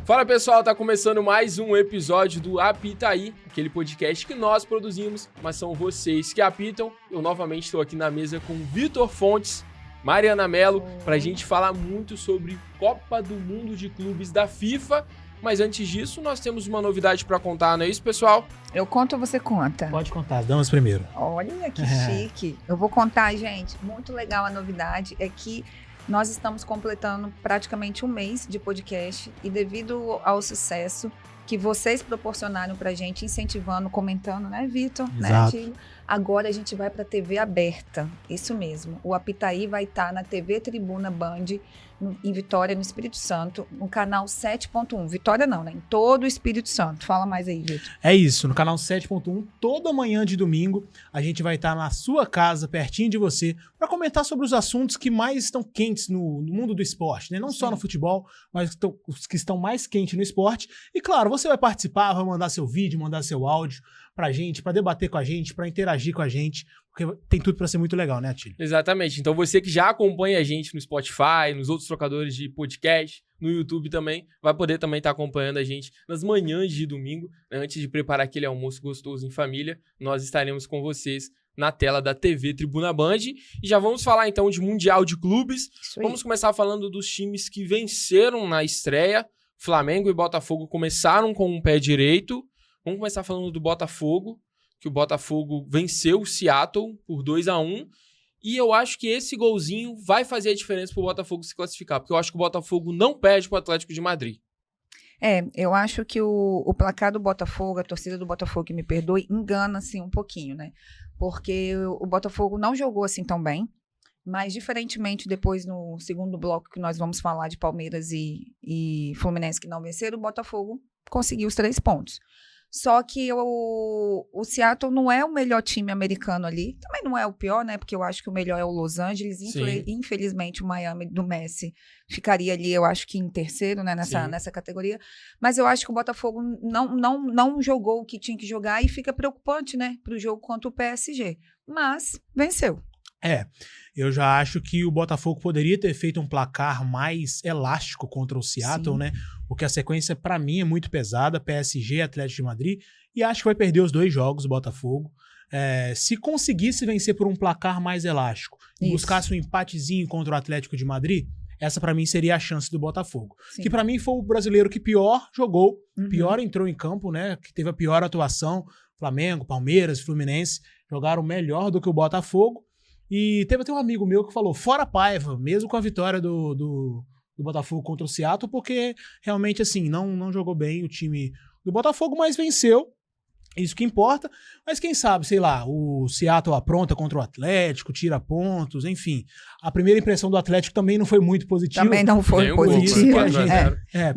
Fala pessoal, tá começando mais um episódio do Apita Aí, aquele podcast que nós produzimos, mas são vocês que apitam. Eu novamente estou aqui na mesa com Vitor Fontes, Mariana Mello, pra gente falar muito sobre Copa do Mundo de Clubes da FIFA. Mas antes disso, nós temos uma novidade pra contar, não é isso, pessoal? Eu conto ou você conta? Pode contar, as damas primeiro. Olha que chique. Eu vou contar, gente. Muito legal a novidade é que nós estamos completando praticamente um mês de podcast e devido ao sucesso que vocês proporcionaram pra gente, incentivando, comentando, né, Vitor? Né, Tilo? Agora a gente vai pra TV aberta, isso mesmo. O Apitaí vai estar na TV Tribuna Band, em Vitória, no Espírito Santo, no canal 7.1. Vitória não, né? Em todo o Espírito Santo. Fala mais aí, Vitor. É isso, no canal 7.1, toda manhã de domingo, a gente vai estar na sua casa, pertinho de você, para comentar sobre os assuntos que mais estão quentes no mundo do esporte, né? Não só no futebol, mas os que estão mais quentes no esporte. E claro, você vai participar, vai mandar seu vídeo, mandar seu áudio pra gente, pra debater com a gente, pra interagir com a gente, porque tem tudo pra ser muito legal, né, Atílio? Exatamente. Então você que já acompanha a gente no Spotify, nos outros trocadores de podcast, no YouTube também, vai poder também estar acompanhando a gente nas manhãs de domingo, né? Antes de preparar aquele almoço gostoso em família, nós estaremos com vocês na tela da TV Tribuna Band. E já vamos falar então de Mundial de Clubes. Vamos começar falando dos times que venceram na estreia. Flamengo e Botafogo começaram com um pé direito. Vamos começar falando do Botafogo, que o Botafogo venceu o Seattle por 2-1. E eu acho que esse golzinho vai fazer a diferença pro Botafogo se classificar, porque eu acho que o Botafogo não perde pro Atlético de Madrid. Eu acho que o placar do Botafogo, a torcida do Botafogo, que me perdoe, engana assim um pouquinho, né? Porque o Botafogo não jogou assim tão bem, mas diferentemente depois no segundo bloco que nós vamos falar de Palmeiras e Fluminense que não venceram, o Botafogo conseguiu os 3 pontos. Só que o Seattle não é o melhor time americano ali. Também não é o pior, né? Porque eu acho que o melhor é o Los Angeles. Infelizmente, o Miami do Messi ficaria ali, eu acho que em terceiro, né? Nessa categoria. Mas eu acho que o Botafogo não jogou o que tinha que jogar e fica preocupante, né? Para o jogo contra o PSG. Mas venceu. Eu já acho que o Botafogo poderia ter feito um placar mais elástico contra o Seattle, né? Porque a sequência, pra mim, é muito pesada, PSG e Atlético de Madrid, e acho que vai perder os 2 jogos, o Botafogo. Se conseguisse vencer por um placar mais elástico e buscasse um empatezinho contra o Atlético de Madrid, essa pra mim seria a chance do Botafogo. Sim. Que pra mim foi o brasileiro que pior jogou, pior entrou em campo, né? Que teve a pior atuação. Flamengo, Palmeiras, Fluminense jogaram melhor do que o Botafogo. E teve até um amigo meu que falou, fora Paiva, mesmo com a vitória do Botafogo contra o Seattle, porque realmente, assim, não jogou bem o time do Botafogo, mas venceu, isso que importa. Mas quem sabe, sei lá, o Seattle apronta contra o Atlético, tira pontos, enfim. A primeira impressão do Atlético também não foi muito positiva. Também não foi positiva.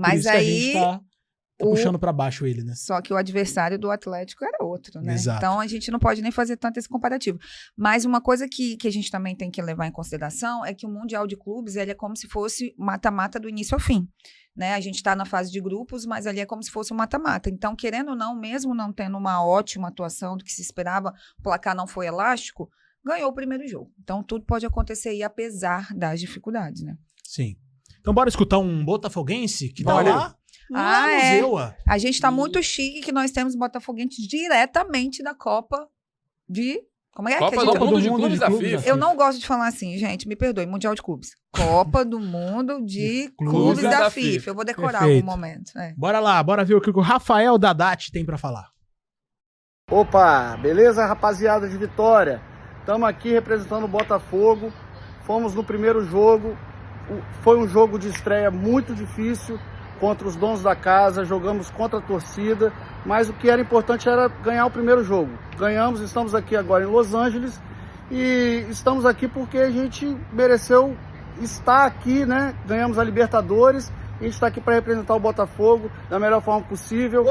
Mas aí... Tá puxando pra baixo ele, né? Só que o adversário do Atlético era outro, né? Exato. Então a gente não pode nem fazer tanto esse comparativo. Mas uma coisa que a gente também tem que levar em consideração é que o Mundial de Clubes, ele é como se fosse mata-mata do início ao fim, né? A gente tá na fase de grupos, mas ali é como se fosse um mata-mata. Então, querendo ou não, mesmo não tendo uma ótima atuação do que se esperava, o placar não foi elástico, ganhou o primeiro jogo. Então, tudo pode acontecer aí, apesar das dificuldades, né? Sim. Então, bora escutar um botafoguense que tá lá? A gente tá muito chique que nós temos botafoguenses diretamente da Copa de... Como é Copa do Mundo de Clubes da FIFA. Eu não gosto de falar assim, gente, me perdoe, Mundial de Clubes. Copa do Mundo de Clubes da FIFA. Eu vou decorar algum momento. Bora lá, bora ver o que o Rafael Dadati tem pra falar. Opa, beleza, rapaziada de Vitória? Estamos aqui representando o Botafogo. Fomos no primeiro jogo. Foi um jogo de estreia muito difícil contra os donos da casa, jogamos contra a torcida, mas o que era importante era ganhar o primeiro jogo. Ganhamos, estamos aqui agora em Los Angeles e estamos aqui porque a gente mereceu estar aqui, né? Ganhamos a Libertadores, a gente está aqui para representar o Botafogo da melhor forma possível.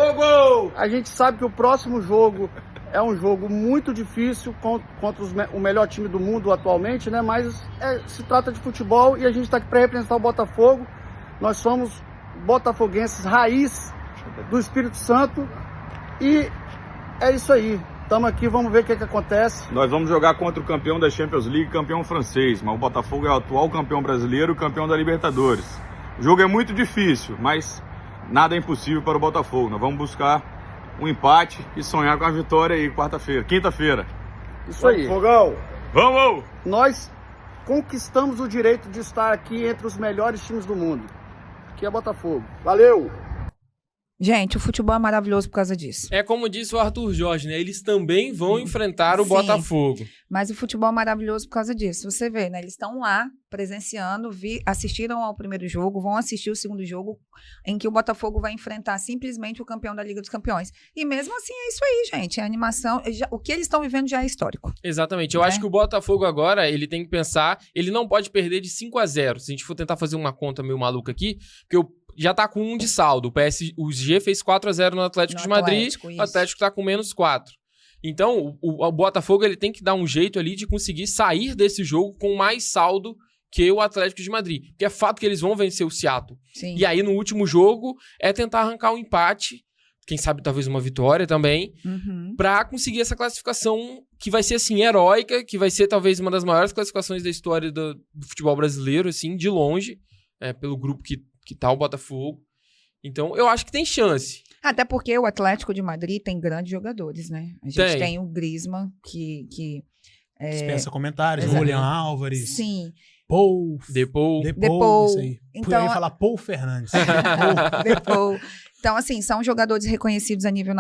A gente sabe que o próximo jogo é um jogo muito difícil contra o melhor time do mundo atualmente, né? Mas se trata de futebol e a gente está aqui para representar o Botafogo. Nós somos botafoguenses raiz do Espírito Santo e é isso aí. Estamos aqui, vamos ver o que acontece. Nós vamos jogar contra o campeão da Champions League, campeão francês, mas o Botafogo é o atual campeão brasileiro e campeão da Libertadores. O jogo é muito difícil, mas nada é impossível para o Botafogo. Nós vamos buscar um empate e sonhar com a vitória aí, quinta-feira. Isso aí. Fogão! Vamos! Nós conquistamos o direito de estar aqui entre os melhores times do mundo. Aqui é Botafogo. Valeu! Gente, o futebol é maravilhoso por causa disso. É como disse o Arthur Jorge, né? Eles também vão enfrentar o Sim. Botafogo. Mas o futebol é maravilhoso por causa disso. Você vê, né? Eles estão lá presenciando, assistiram ao primeiro jogo, vão assistir o segundo jogo, em que o Botafogo vai enfrentar simplesmente o campeão da Liga dos Campeões. E mesmo assim é isso aí, gente. A animação, o que eles estão vivendo já é histórico. Exatamente. Eu acho que o Botafogo agora, ele tem que pensar, ele não pode perder de 5-0. Se a gente for tentar fazer uma conta meio maluca aqui, porque já tá com 1 de saldo. O G fez 4-0 no Atlético de Madrid, o Atlético tá com -4. Então, o Botafogo ele tem que dar um jeito ali de conseguir sair desse jogo com mais saldo que o Atlético de Madrid. Porque é fato que eles vão vencer o Seattle. Sim. E aí, no último jogo, é tentar arrancar um empate, quem sabe talvez uma vitória também, pra conseguir essa classificação que vai ser, assim, heróica, que vai ser talvez uma das maiores classificações da história do futebol brasileiro, assim, de longe, pelo grupo que tá o Botafogo. Então, eu acho que tem chance. Até porque o Atlético de Madrid tem grandes jogadores, né? A gente tem o Griezmann, que dispensa comentários, Exato. Julian Álvares. Sim. Depou, isso aí. Então, eu ia falar Paul Fernandes. Depou. Então, assim, são jogadores reconhecidos a nível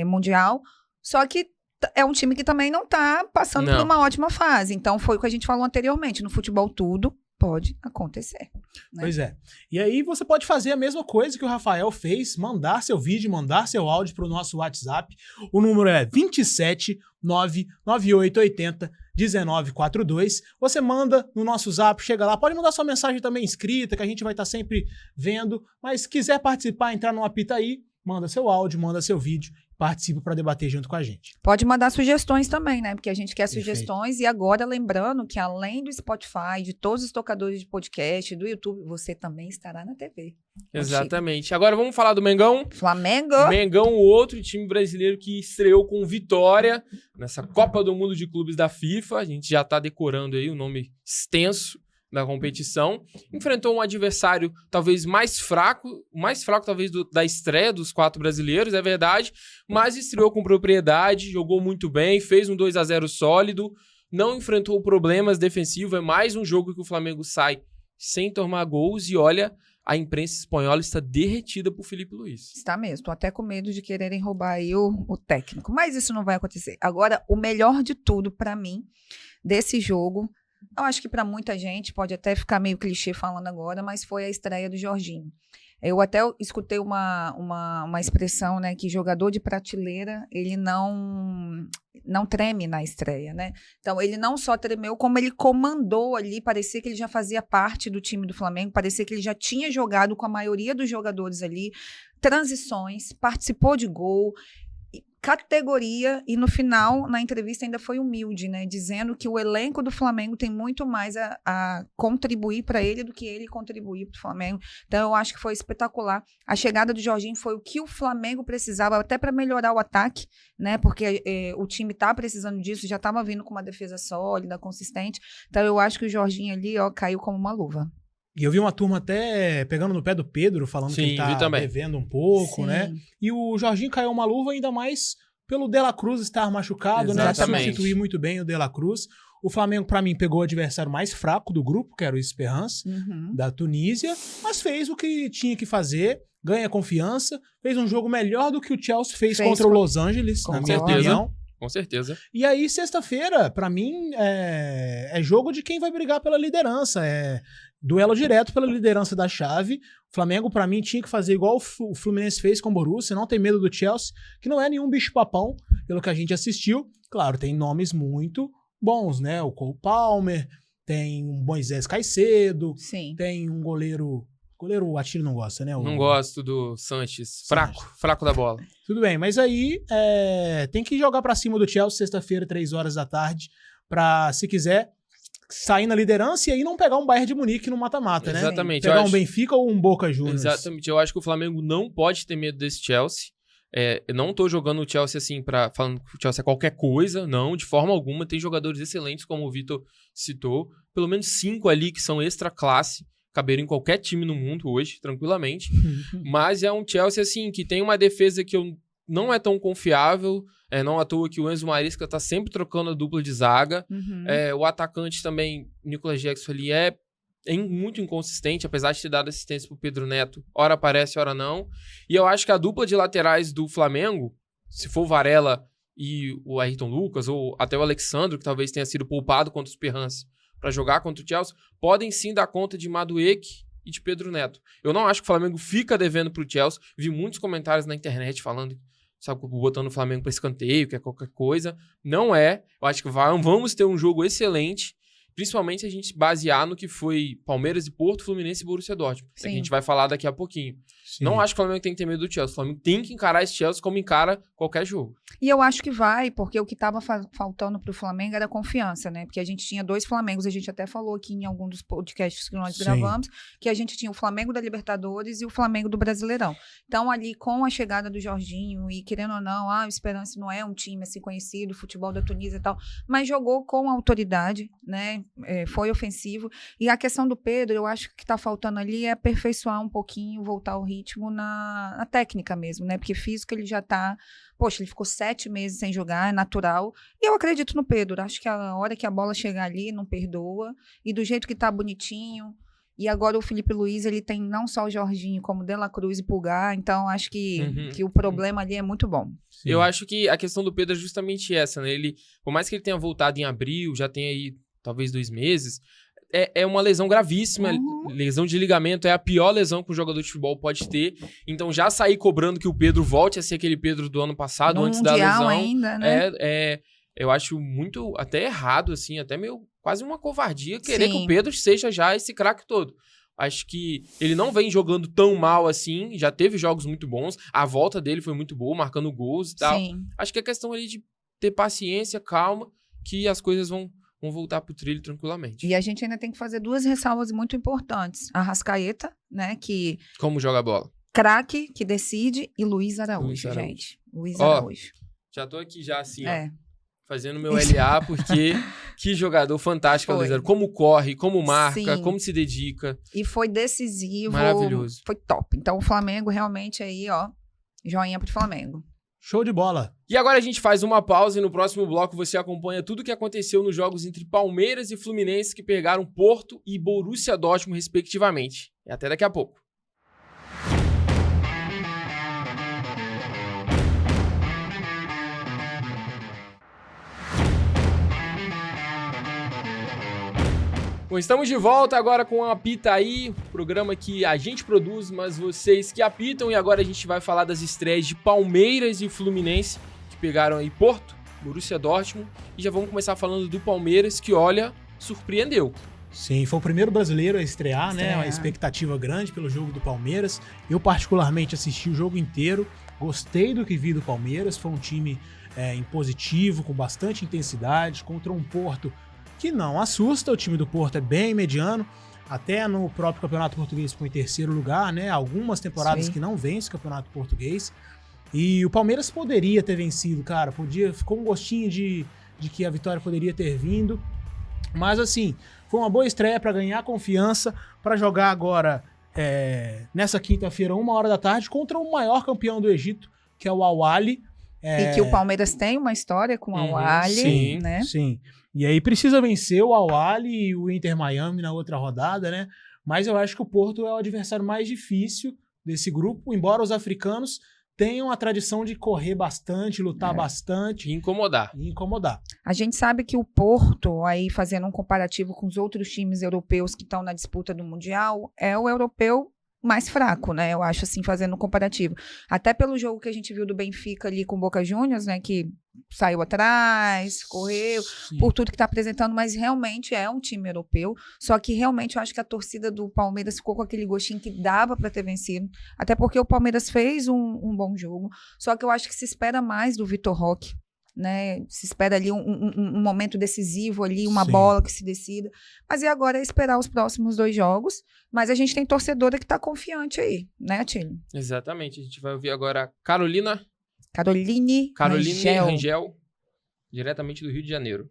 mundial, só que é um time que também não tá passando por uma ótima fase. Então, foi o que a gente falou anteriormente. No futebol, tudo pode acontecer. Né? Pois é. E aí você pode fazer a mesma coisa que o Rafael fez, mandar seu vídeo, mandar seu áudio para o nosso WhatsApp. O número é 27998801942. Você manda no nosso Zap, chega lá. Pode mandar sua mensagem também escrita, que a gente vai estar sempre vendo. Mas se quiser participar, entrar no Apita aí, manda seu áudio, manda seu vídeo. Participa para debater junto com a gente. Pode mandar sugestões também, né? Porque a gente quer Perfeito. sugestões. E agora, lembrando que além do Spotify, de todos os tocadores de podcast, do YouTube, você também estará na TV. Exatamente. Agora vamos falar do Mengão. Flamengo. Mengão, o outro time brasileiro que estreou com vitória nessa Copa do Mundo de Clubes da FIFA. A gente já tá decorando aí o nome extenso da competição. Enfrentou um adversário talvez mais fraco talvez da estreia dos 4 brasileiros, é verdade, mas estreou com propriedade, jogou muito bem, fez um 2-0 sólido, não enfrentou problemas defensivos, é mais um jogo que o Flamengo sai sem tomar gols e olha, a imprensa espanhola está derretida por Felipe Luiz. Está mesmo, tô até com medo de quererem roubar aí o técnico, mas isso não vai acontecer. Agora, o melhor de tudo para mim desse jogo, eu acho que para muita gente, pode até ficar meio clichê falando agora, mas foi a estreia do Jorginho. Eu até escutei uma expressão, né, que jogador de prateleira, ele não treme na estreia, né? Então, ele não só tremeu, como ele comandou ali, parecia que ele já fazia parte do time do Flamengo, parecia que ele já tinha jogado com a maioria dos jogadores ali, transições, participou de gol, categoria, e no final, na entrevista, ainda foi humilde, né? Dizendo que o elenco do Flamengo tem muito mais a contribuir para ele do que ele contribuir para o Flamengo. Então, eu acho que foi espetacular. A chegada do Jorginho foi o que o Flamengo precisava, até para melhorar o ataque, né? Porque o time tá precisando disso, já estava vindo com uma defesa sólida, consistente. Então, eu acho que o Jorginho ali, ó, caiu como uma luva. E eu vi uma turma até pegando no pé do Pedro, falando que ele tá devendo um pouco, né? E o Jorginho caiu uma luva ainda mais pelo De La Cruz estar machucado, né? Substituir muito bem o De La Cruz. O Flamengo, pra mim, pegou o adversário mais fraco do grupo, que era o Esperance, da Tunísia, mas fez o que tinha que fazer, ganha confiança, fez um jogo melhor do que o Chelsea fez contra o Los Angeles, na minha opinião. Com certeza. E aí, sexta-feira, pra mim, é jogo de quem vai brigar pela liderança. É duelo direto pela liderança da chave. O Flamengo, pra mim, tinha que fazer igual o Fluminense fez com o Borussia, não tem medo do Chelsea, que não é nenhum bicho-papão, pelo que a gente assistiu. Claro, tem nomes muito bons, né? O Cole Palmer, tem o Moisés Caicedo, tem um goleiro... Goleiro, o Atiro não gosta, né? Não gosto do Sanches. Fraco da bola. Tudo bem, mas aí tem que jogar pra cima do Chelsea sexta-feira, 3 horas da tarde, pra, se quiser, sair na liderança e aí não pegar um Bayern de Munique no mata-mata, né? Exatamente. Pegar um Benfica ou um Boca Juniors. Exatamente. Eu acho que o Flamengo não pode ter medo desse Chelsea. Eu não tô jogando o Chelsea assim, falando que o Chelsea é qualquer coisa, não, de forma alguma. Tem jogadores excelentes, como o Vitor citou. Pelo menos 5 ali que são extra classe. caberia em qualquer time no mundo hoje, tranquilamente. Mas é um Chelsea, assim, que tem uma defesa que não é tão confiável. Não à toa que o Enzo Maresca tá sempre trocando a dupla de zaga. O atacante também, Nicolas Jackson ali, é muito inconsistente, apesar de ter dado assistência pro Pedro Neto. Ora aparece, ora não. E eu acho que a dupla de laterais do Flamengo, se for o Varela e o Ayrton Lucas, ou até o Alexandro, que talvez tenha sido poupado contra os Perrance para jogar contra o Chelsea, podem sim dar conta de Madueke e de Pedro Neto. Eu não acho que o Flamengo fica devendo pro Chelsea. Vi muitos comentários na internet falando, sabe, botando o Flamengo para escanteio, que é qualquer coisa. Não é. Eu acho que vamos ter um jogo excelente, principalmente se a gente basear no que foi Palmeiras e Porto, Fluminense e Borussia Dortmund. Que a gente vai falar daqui a pouquinho. Sim. Não acho que o Flamengo tem que ter medo do Chelsea. O Flamengo tem que encarar esse Chelsea como encara qualquer jogo. E eu acho que vai, porque o que estava faltando pro Flamengo era confiança, né? Porque a gente tinha 2 Flamengos, a gente até falou aqui em algum dos podcasts que nós gravamos, que a gente tinha o Flamengo da Libertadores e o Flamengo do Brasileirão. Então, ali, com a chegada do Jorginho, e querendo ou não, o Esperance não é um time assim conhecido, futebol da Tunísia e tal, mas jogou com autoridade, né? Foi ofensivo. E a questão do Pedro, eu acho que o que está faltando ali é aperfeiçoar um pouquinho, voltar ao ritmo na técnica mesmo, né? Porque físico ele já tá... Poxa, ele ficou 7 meses sem jogar, é natural. E eu acredito no Pedro. Acho que a hora que a bola chegar ali, não perdoa. E do jeito que tá bonitinho. E agora o Felipe Luiz, ele tem não só o Jorginho, como De La Cruz e Pulgar. Então, acho que o problema ali é muito bom. Sim. Eu acho que a questão do Pedro é justamente essa, né? Ele, por mais que ele tenha voltado em abril, já tenha aí talvez 2 meses... É uma lesão gravíssima, lesão de ligamento é a pior lesão que um jogador de futebol pode ter, então já sair cobrando que o Pedro volte a ser aquele Pedro do ano passado, no antes da lesão, ainda, né? Eu acho muito, até errado, assim, até meio, quase uma covardia querer que o Pedro seja já esse craque todo. Acho que ele não vem jogando tão mal assim, já teve jogos muito bons, a volta dele foi muito boa, marcando gols e tal. Sim. Acho que é questão ali de ter paciência, calma, que as coisas vão voltar pro trilho tranquilamente. E a gente ainda tem que fazer 2 ressalvas muito importantes. A Arrascaeta, né, que... Como joga a bola. Craque, que decide, e Luiz Araújo, gente. Luiz Araújo. Já tô aqui já assim, ó, fazendo meu LA, porque que jogador fantástico, Luiz Araújo. Como corre, como marca, como se dedica. E foi decisivo. Maravilhoso. Foi top. Então o Flamengo realmente aí, ó, joinha pro Flamengo. Show de bola. E agora a gente faz uma pausa e no próximo bloco você acompanha tudo o que aconteceu nos jogos entre Palmeiras e Fluminense que pegaram Porto e Borussia Dortmund, respectivamente. E até daqui a pouco. Bom, estamos de volta agora com a Apita Aí, programa que a gente produz, mas vocês que apitam. E agora a gente vai falar das estreias de Palmeiras e Fluminense, que pegaram aí Porto, Borussia Dortmund. E já vamos começar falando do Palmeiras, que, olha, surpreendeu. Sim, foi o primeiro brasileiro a estrear, né? Uma expectativa grande pelo jogo do Palmeiras. Eu particularmente assisti o jogo inteiro, gostei do que vi do Palmeiras. Foi um time impositivo, com bastante intensidade, contra um Porto que não assusta. O time do Porto é bem mediano, até no próprio Campeonato Português ficou em 3º lugar, né? Algumas temporadas que não vence o Campeonato Português. E o Palmeiras poderia ter vencido, cara, ficou um gostinho de que a vitória poderia ter vindo. Mas assim, foi uma boa estreia para ganhar confiança, para jogar agora nessa quinta-feira, 13h, contra o maior campeão do Egito, que é o Al-Ahly. E que o Palmeiras tem uma história com o Al-Ahly, né? Sim. E aí precisa vencer o Al-Ahly e o Inter Miami na outra rodada, né? Mas eu acho que o Porto é o adversário mais difícil desse grupo, embora os africanos tenham a tradição de correr bastante, lutar bastante. E incomodar. A gente sabe que o Porto, aí fazendo um comparativo com os outros times europeus que estão na disputa do Mundial, é o europeu mais fraco, né? Eu acho, assim, fazendo um comparativo. Até pelo jogo que a gente viu do Benfica ali com o Boca Juniors, né? Que saiu atrás, correu, por tudo que tá apresentando, mas realmente é um time europeu. Só que realmente eu acho que a torcida do Palmeiras ficou com aquele gostinho que dava para ter vencido. Até porque o Palmeiras fez um bom jogo. Só que eu acho que se espera mais do Vitor Roque, né? Se espera ali um momento decisivo ali, uma bola que se decida. Mas e agora é esperar os próximos 2 jogos. Mas a gente tem torcedora que tá confiante aí, né, Atílio? Exatamente. A gente vai ouvir agora a Caroline Rangel, diretamente do Rio de Janeiro.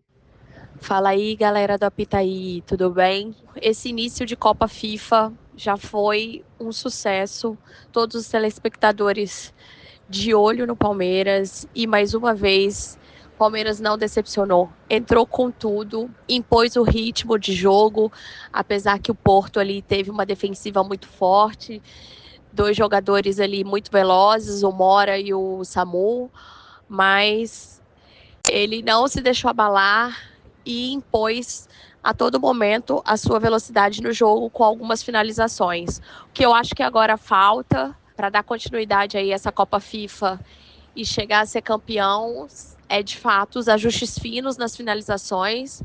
Fala aí, galera do Apitaí, tudo bem? Esse início de Copa FIFA já foi um sucesso. Todos os telespectadores de olho no Palmeiras e, mais uma vez, o Palmeiras não decepcionou. Entrou com tudo, impôs o ritmo de jogo, apesar que o Porto ali teve uma defensiva muito forte, 2 jogadores ali muito velozes, o Mora e o Samu, mas ele não se deixou abalar e impôs a todo momento a sua velocidade no jogo com algumas finalizações. O que eu acho que agora falta para dar continuidade aí a essa Copa FIFA e chegar a ser campeão é, de fato, os ajustes finos nas finalizações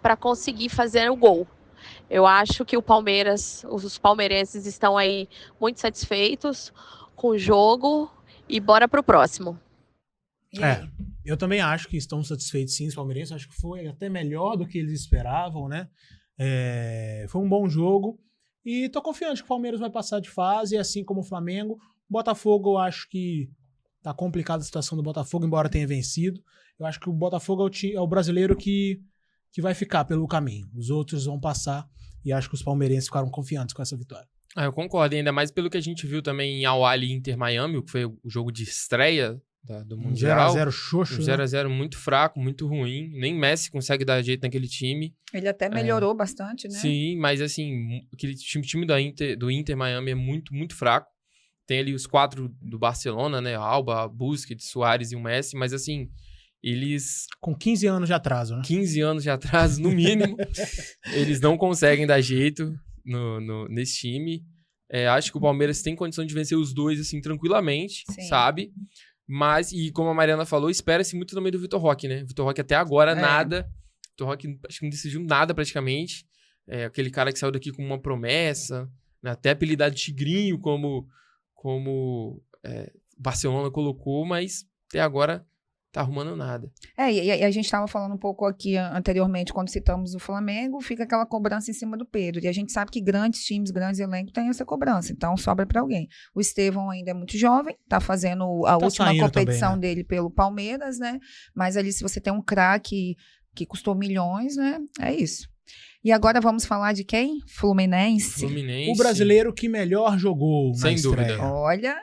para conseguir fazer o gol. Eu acho que os palmeirenses estão aí muito satisfeitos com o jogo e bora pro próximo. Eu também acho que estão satisfeitos sim os palmeirenses, acho que foi até melhor do que eles esperavam, né? Foi um bom jogo e tô confiante que o Palmeiras vai passar de fase, assim como o Flamengo. O Botafogo, eu acho que tá complicada a situação do Botafogo, embora tenha vencido. Eu acho que o Botafogo é o brasileiro que vai ficar pelo caminho. Os outros vão passar e acho que os palmeirenses ficaram confiantes com essa vitória. Eu concordo, ainda mais pelo que a gente viu também em Al-Ahly Inter Miami, que foi o jogo de estreia do Mundial. 0x0 xoxo. 0x0 muito fraco, muito ruim. Nem Messi consegue dar jeito naquele time. Ele até melhorou bastante, né? Sim, mas assim, aquele time do Inter Miami é muito, muito fraco. Tem ali os 4 do Barcelona, né? Alba, Busquets, Suárez e o Messi, mas assim, eles... Com 15 anos de atraso, né? 15 anos de atraso, no mínimo. Eles não conseguem dar jeito nesse time. Acho que o Palmeiras tem condição de vencer os dois, assim, tranquilamente, Sim. sabe? Mas, e como a Mariana falou, espera-se muito também do Vitor Roque, né? Vitor Roque até agora, nada. Vitor Roque acho que não decidiu nada praticamente. Aquele cara que saiu daqui com uma promessa, né? Até apelidado de Tigrinho, como o Barcelona colocou, mas até agora tá arrumando nada. E a gente estava falando um pouco aqui anteriormente, quando citamos o Flamengo, fica aquela cobrança em cima do Pedro. E a gente sabe que grandes times, grandes elencos têm essa cobrança. Então, sobra para alguém. O Estevão ainda é muito jovem, tá fazendo a última competição também, né? dele pelo Palmeiras, né? Mas ali, se você tem um craque que custou milhões, né? É isso. E agora vamos falar de quem? Fluminense. O brasileiro que melhor jogou sem dúvida. Olha,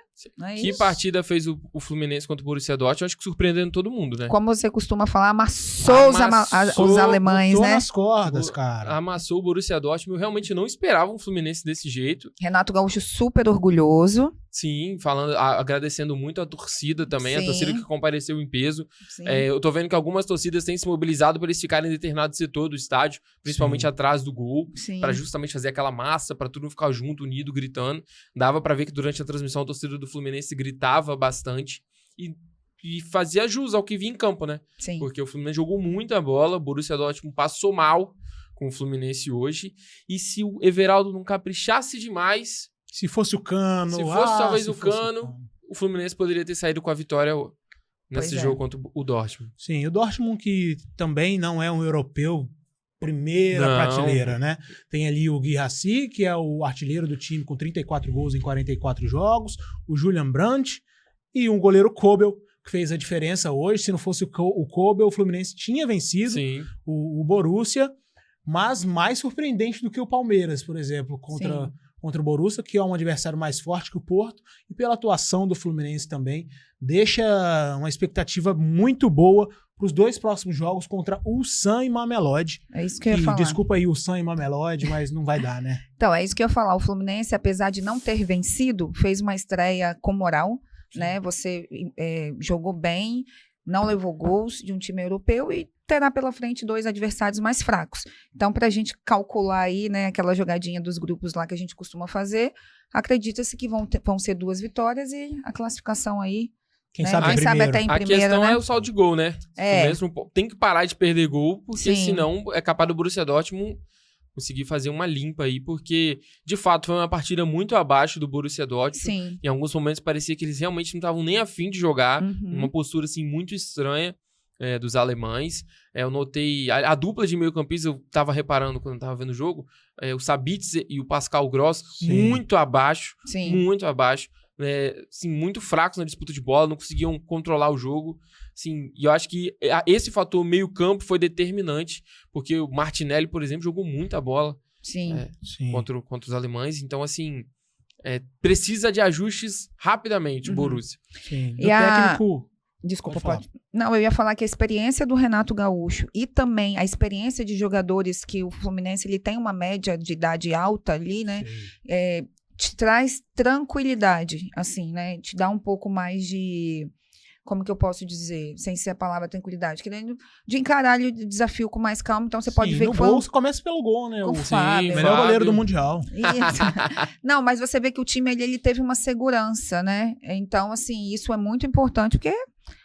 que partida fez o Fluminense contra o Borussia Dortmund? Acho que surpreendendo todo mundo, né? Como você costuma falar, amassou os alemães, né? nas cordas, cara. Amassou o Borussia Dortmund. Eu realmente não esperava um Fluminense desse jeito. Renato Gaúcho super orgulhoso. Sim, agradecendo muito a torcida também, Sim. a torcida que compareceu em peso. Eu tô vendo que algumas torcidas têm se mobilizado para eles ficarem em determinado setor do estádio, principalmente atrás do gol, para justamente fazer aquela massa, para todo mundo ficar junto, unido, gritando. Dava para ver que durante a transmissão a torcida do Fluminense gritava bastante e fazia jus ao que vinha em campo, né? Sim. Porque o Fluminense jogou muita bola, o Borussia Dortmund passou mal com o Fluminense hoje, e se o Everaldo não caprichasse demais... Se fosse o Cano... Se fosse talvez o Cano, o Fluminense poderia ter saído com a vitória nesse jogo contra o Dortmund. Sim, o Dortmund que também não é um europeu primeira prateleira, né? Tem ali o Guirassy, que é o artilheiro do time com 34 gols em 44 jogos, o Julian Brandt e um goleiro Kobel, que fez a diferença hoje. Se não fosse o Kobel, o Fluminense tinha vencido o Borussia, mas mais surpreendente do que o Palmeiras, por exemplo, contra o Borussia, que é um adversário mais forte que o Porto, e pela atuação do Fluminense também, deixa uma expectativa muito boa para os 2 próximos jogos contra Ulsan e Mamelodi. É isso que eu ia falar. Desculpa aí Ulsan e Mamelodi, mas não vai dar, né? Então, é isso que eu ia falar. O Fluminense, apesar de não ter vencido, fez uma estreia com moral, né? Você jogou bem, não levou gols de um time europeu e terá pela frente 2 adversários mais fracos. Então, para a gente calcular aí, né, aquela jogadinha dos grupos lá que a gente costuma fazer, acredita-se que vão ser 2 vitórias e a classificação aí, quem sabe até em a primeiro, questão né? é o saldo de gol, né? Tem que parar de perder gol, porque senão é capaz do Borussia Dortmund conseguir fazer uma limpa aí, porque de fato foi uma partida muito abaixo do Borussia Dortmund. Sim. Em alguns momentos parecia que eles realmente não estavam nem afim de jogar, uma postura assim muito estranha dos alemães. Eu notei a dupla de meio-campistas, eu tava reparando quando eu tava vendo o jogo, o Sabitzer e o Pascal Gross muito abaixo, muito abaixo. assim, muito fracos na disputa de bola, não conseguiam controlar o jogo. Assim, e eu acho que esse fator meio-campo foi determinante, porque o Martinelli, por exemplo, jogou muita bola Sim. contra os alemães. Então, assim, precisa de ajustes rapidamente, o Borussia. Sim. E Do técnico... Desculpa, Pode pode. Não, eu ia falar que a experiência do Renato Gaúcho e também a experiência de jogadores que o Fluminense ele tem uma média de idade alta ali, né? Te traz tranquilidade, assim, né? Te dá um pouco mais de... Como que eu posso dizer? Sem ser a palavra tranquilidade. Querendo de encarar o desafio com mais calma. Então, você pode ver no que gol, você começa pelo gol, né? Com O Fábio. melhor goleiro do Mundial. Isso. Não, mas você vê que o time ele teve uma segurança, né? Então, assim, isso é muito importante, porque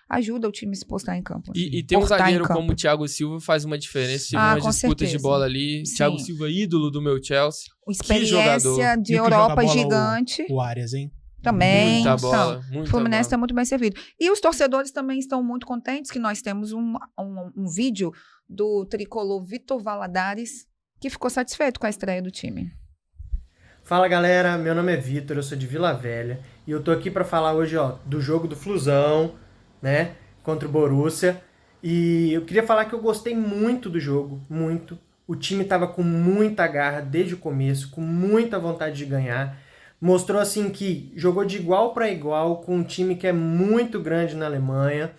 ajuda o time a se postar em campo. E ter um zagueiro como o Thiago Silva faz uma diferença. Tive umas disputas de bola ali. Sim. Thiago Silva, ídolo do meu Chelsea. Experiência de Europa gigante. O Arias, hein? Também. Muita bola. O Fluminense está muito bem servido. E os torcedores também estão muito contentes que nós temos um vídeo do tricolor Vitor Valadares, que ficou satisfeito com a estreia do time. Fala galera, meu nome é Vitor, eu sou de Vila Velha e eu tô aqui para falar hoje do jogo do Flusão, né, contra o Borussia. E eu queria falar que eu gostei muito do jogo, muito. O time tava com muita garra desde o começo, com muita vontade de ganhar. Mostrou assim que jogou de igual para igual com um time que é muito grande na Alemanha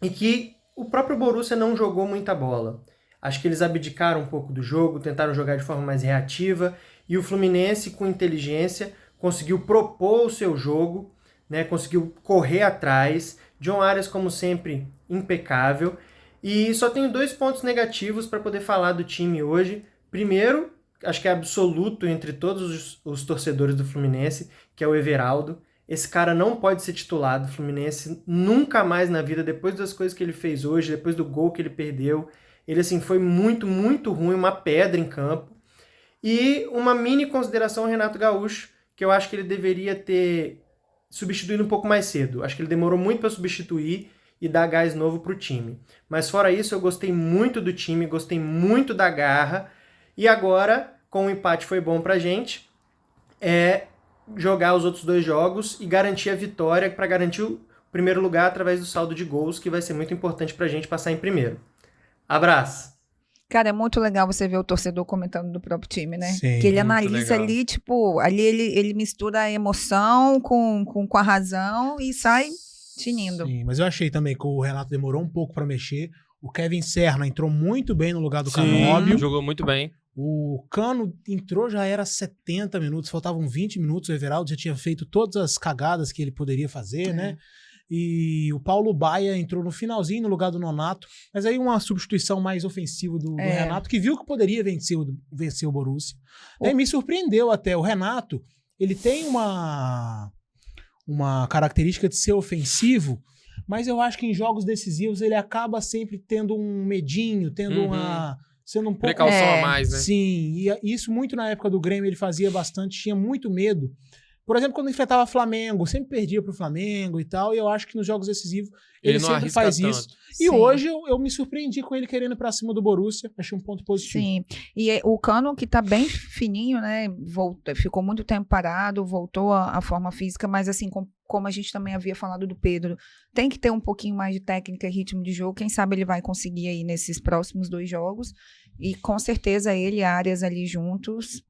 e que o próprio Borussia não jogou muita bola. Acho que eles abdicaram um pouco do jogo, tentaram jogar de forma mais reativa e o Fluminense, com inteligência, conseguiu propor o seu jogo, né? Conseguiu correr atrás. John Arias, como sempre, impecável. E só tenho 2 pontos negativos para poder falar do time hoje. Primeiro, acho que é absoluto entre todos os torcedores do Fluminense, que é o Everaldo. Esse cara não pode ser titular do Fluminense nunca mais na vida, depois das coisas que ele fez hoje, depois do gol que ele perdeu. Ele assim foi muito, muito ruim, uma pedra em campo. E uma mini consideração ao Renato Gaúcho, que eu acho que ele deveria ter substituído um pouco mais cedo. Acho que ele demorou muito para substituir e dar gás novo para o time. Mas fora isso, eu gostei muito do time, gostei muito da garra. E agora, com o empate foi bom pra gente, jogar os outros 2 jogos e garantir a vitória para garantir o primeiro lugar através do saldo de gols, que vai ser muito importante pra gente passar em primeiro. Abraço! Cara, é muito legal você ver o torcedor comentando do próprio time, né? Sim, que ele muito analisa legal. ali, tipo, ali ele mistura a emoção com a razão e sai tinindo. Sim, mas eu achei também que o Renato demorou um pouco pra mexer. O Kevin Serna entrou muito bem no lugar do Canóbio. Jogou muito bem. O Cano entrou, já era 70 minutos, faltavam 20 minutos. O Everaldo já tinha feito todas as cagadas que ele poderia fazer, né? E o Paulo Baia entrou no finalzinho no lugar do Nonato. Mas aí uma substituição mais ofensiva do Renato, que viu que poderia vencer o Borussia. Aí me surpreendeu até. O Renato, ele tem uma característica de ser ofensivo, mas eu acho que em jogos decisivos ele acaba sempre tendo um medinho, tendo sendo um pouco... Precaução a mais, né? Sim, e isso muito na época do Grêmio ele fazia bastante, tinha muito medo. Por exemplo, quando enfrentava Flamengo, sempre perdia pro Flamengo e tal, e eu acho que nos jogos decisivos ele não sempre arrisca faz tanto. isso. E hoje eu me surpreendi com ele querendo ir pra cima do Borussia, achei um ponto positivo. Sim, e o Cano, que tá bem fininho, né, ficou muito tempo parado, voltou à forma física, mas assim, como a gente também havia falado do Pedro, tem que ter um pouquinho mais de técnica e ritmo de jogo, quem sabe ele vai conseguir aí nesses próximos 2 jogos, e com certeza ele e Arias ali juntos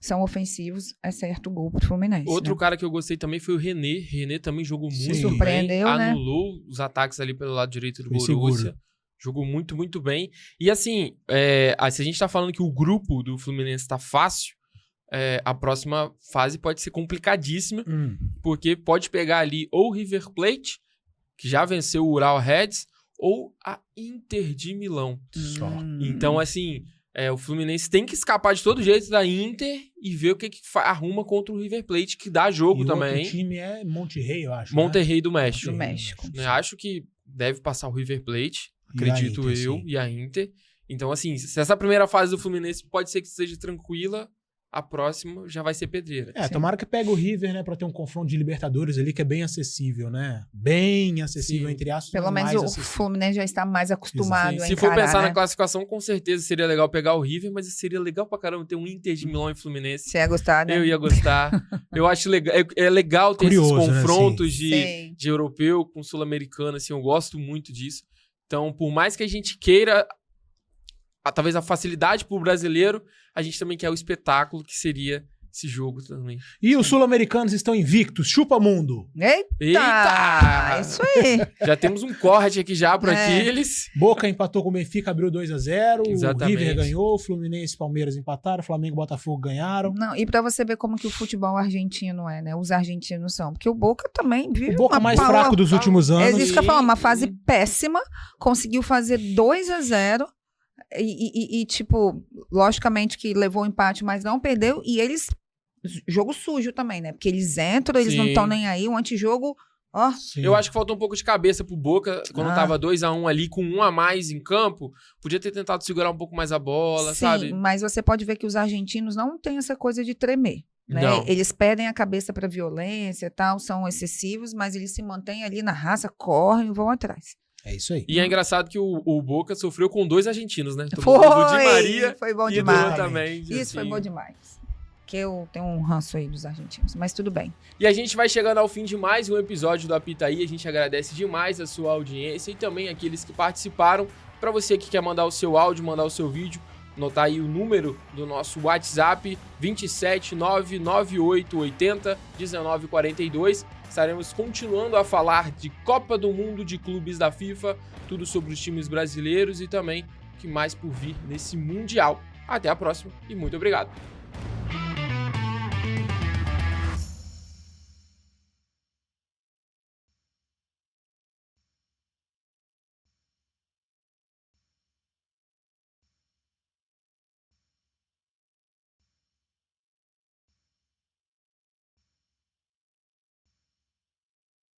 são ofensivos, é certo o gol pro Fluminense. Outro né? cara que eu gostei também foi o René. René também jogou muito bem. Surpreendeu, né? Anulou os ataques ali pelo lado direito do Foi Borussia. seguro. Jogou muito, muito bem. E assim, se a gente tá falando que o grupo do Fluminense tá fácil, a próxima fase pode ser complicadíssima, porque pode pegar ali ou o River Plate, que já venceu o Ural Reds, ou a Inter de Milão. Só. Então, assim, o Fluminense tem que escapar de todo jeito da Inter e ver o que arruma contra o River Plate, que dá jogo E também. O time é Monterrey, eu acho. Monterrey do México. Do México. Né? Acho que deve passar o River Plate, E a acredito Inter, eu, sim. e a Inter. Então, assim, se essa primeira fase do Fluminense pode ser que seja tranquila, a próxima já vai ser pedreira. Tomara que pegue o River, né, pra ter um confronto de Libertadores ali que é bem acessível, né? Bem acessível, Sim. entre aspas. Pelo menos o Fluminense já está mais acostumado Sim, a se for encarar, pensar né? na classificação, com certeza seria legal pegar o River, mas seria legal pra caramba ter um Inter de Milão e Fluminense. Você ia gostar, né? Eu ia gostar. Eu acho legal. É legal ter Curioso, esses né? confrontos Sim. de europeu com sul-americano, assim, eu gosto muito disso. Então, por mais que a gente queira, talvez a facilidade pro brasileiro, a gente também quer o espetáculo que seria esse jogo também. E os sul-americanos estão invictos. Chupa mundo. Eita! Isso aí. Já temos um corte aqui já pro É. Aquiles. Boca empatou com o Benfica, abriu 2-0. Exatamente. O River ganhou. Fluminense e Palmeiras empataram. Flamengo e Botafogo ganharam. Não, e pra você ver como que o futebol argentino é, né? Os argentinos são. Porque o Boca também vive O Boca uma mais paula- fraco dos últimos anos. É isso que eu falo, uma fase Sim. péssima. Conseguiu fazer 2-0. E, tipo, logicamente que levou o empate, mas não perdeu. E eles... Jogo sujo também, né? Porque eles entram, eles não Sim. estão nem aí. O antijogo... Ó, Sim. Eu acho que faltou um pouco de cabeça pro Boca, quando Ah. tava 2-1 ali, com um a mais em campo, podia ter tentado segurar um pouco mais a bola, sim, sabe? mas você pode ver que os argentinos não têm essa coisa de tremer. Né? Não. Eles perdem a cabeça para violência e tal, são excessivos, mas eles se mantêm ali na raça, correm e vão atrás. É isso aí. E é engraçado que o Boca sofreu com 2 argentinos, né? Foi! Do Di Maria Foi bom e do demais. também. Isso foi bom demais. Que eu tenho um ranço aí dos argentinos, mas tudo bem. E a gente vai chegando ao fim de mais um episódio do Apitaí. A gente agradece demais a sua audiência e também aqueles que participaram. Para você que quer mandar o seu áudio, mandar o seu vídeo, anotar aí o número do nosso WhatsApp, 27998801942. Estaremos continuando a falar de Copa do Mundo de clubes da FIFA, tudo sobre os times brasileiros e também o que mais por vir nesse Mundial. Até a próxima e muito obrigado.